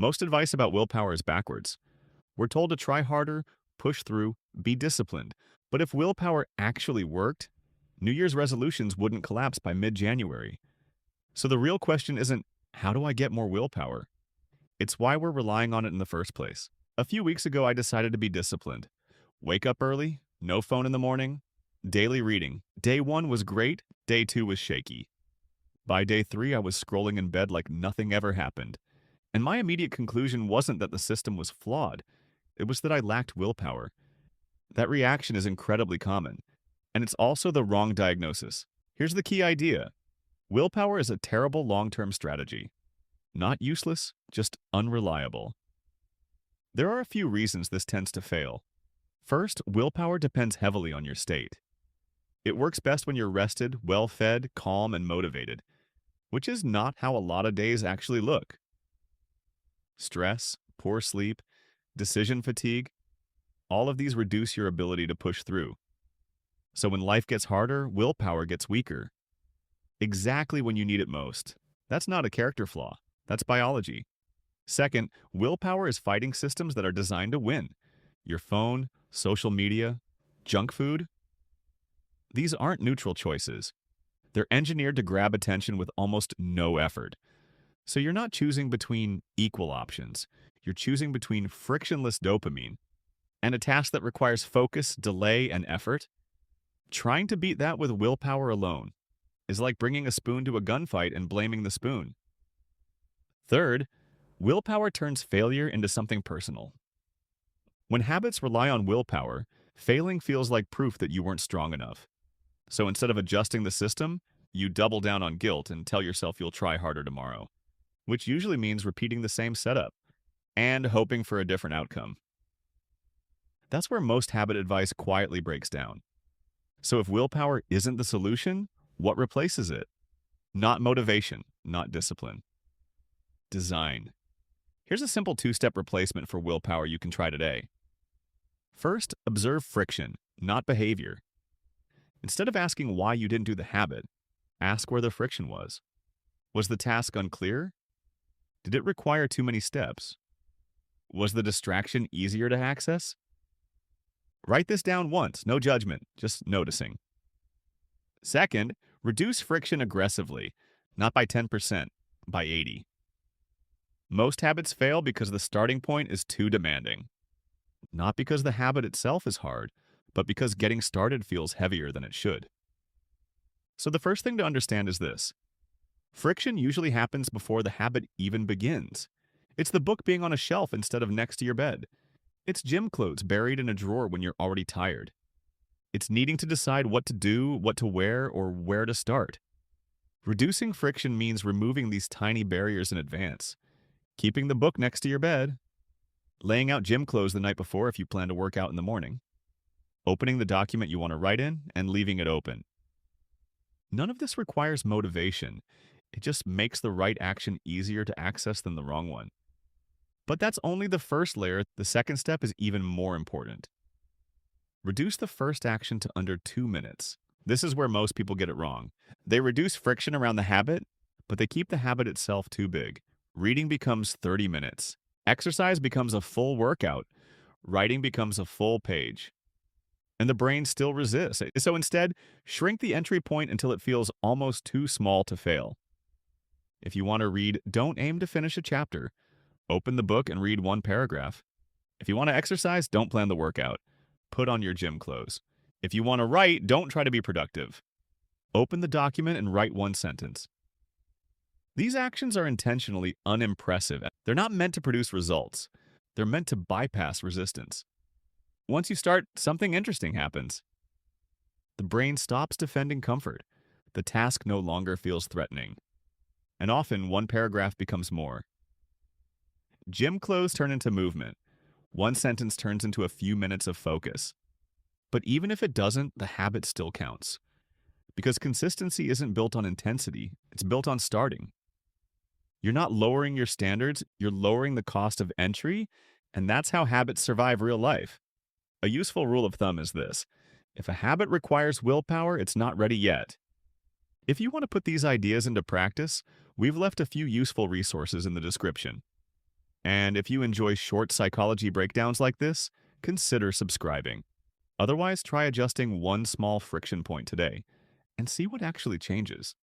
Most advice about willpower is backwards. We're told to try harder, push through, be disciplined. But if willpower actually worked, New Year's resolutions wouldn't collapse by mid-January. So the real question isn't, how do I get more willpower? It's why we're relying on it in the first place. A few weeks ago, I decided to be disciplined. Wake up early, no phone in the morning, daily reading. Day 1 was great, day 2 was shaky. By day 3, I was scrolling in bed like nothing ever happened. And my immediate conclusion wasn't that the system was flawed. It was that I lacked willpower. That reaction is incredibly common. And it's also the wrong diagnosis. Here's the key idea. Willpower is a terrible long-term strategy. Not useless, just unreliable. There are a few reasons this tends to fail. First, willpower depends heavily on your state. It works best when you're rested, well-fed, calm, and motivated, which is not how a lot of days actually look. Stress, poor sleep, decision fatigue, all of these reduce your ability to push through. So when life gets harder, willpower gets weaker. Exactly when you need it most. That's not a character flaw. That's biology. Second, willpower is fighting systems that are designed to win. Your phone, social media, junk food. These aren't neutral choices. They're engineered to grab attention with almost no effort. So you're not choosing between equal options. You're choosing between frictionless dopamine and a task that requires focus, delay, and effort. Trying to beat that with willpower alone is like bringing a spoon to a gunfight and blaming the spoon. Third, willpower turns failure into something personal. When habits rely on willpower, failing feels like proof that you weren't strong enough. So instead of adjusting the system, you double down on guilt and tell yourself you'll try harder tomorrow, which usually means repeating the same setup and hoping for a different outcome. That's where most habit advice quietly breaks down. So if willpower isn't the solution, what replaces it? Not motivation, not discipline. Design. Here's a simple 2-step replacement for willpower you can try today. First, observe friction, not behavior. Instead of asking why you didn't do the habit, ask where the friction was. Was the task unclear? Did it require too many steps? Was the distraction easier to access? Write this down once, no judgment, just noticing. Second, reduce friction aggressively, not by 10%, by 80%. Most habits fail because the starting point is too demanding. Not because the habit itself is hard, but because getting started feels heavier than it should. So the first thing to understand is this. Friction usually happens before the habit even begins. It's the book being on a shelf instead of next to your bed. It's gym clothes buried in a drawer when you're already tired. It's needing to decide what to do, what to wear, or where to start. Reducing friction means removing these tiny barriers in advance. Keeping the book next to your bed. Laying out gym clothes the night before if you plan to work out in the morning. Opening the document you want to write in and leaving it open. None of this requires motivation. It just makes the right action easier to access than the wrong one. But that's only the first layer. The second step is even more important. Reduce the first action to under 2 minutes. This is where most people get it wrong. They reduce friction around the habit, but they keep the habit itself too big. Reading becomes 30 minutes. Exercise becomes a full workout. Writing becomes a full page. And the brain still resists. So instead, shrink the entry point until it feels almost too small to fail. If you want to read, don't aim to finish a chapter. Open the book and read one paragraph. If you want to exercise, don't plan the workout. Put on your gym clothes. If you want to write, don't try to be productive. Open the document and write one sentence. These actions are intentionally unimpressive. They're not meant to produce results. They're meant to bypass resistance. Once you start, something interesting happens. The brain stops defending comfort. The task no longer feels threatening. And often, one paragraph becomes more. Gym clothes turn into movement. One sentence turns into a few minutes of focus. But even if it doesn't, the habit still counts. Because consistency isn't built on intensity, it's built on starting. You're not lowering your standards, you're lowering the cost of entry, and that's how habits survive real life. A useful rule of thumb is this. If a habit requires willpower, it's not ready yet. If you want to put these ideas into practice, we've left a few useful resources in the description. And if you enjoy short psychology breakdowns like this, consider subscribing. Otherwise, try adjusting one small friction point today and see what actually changes.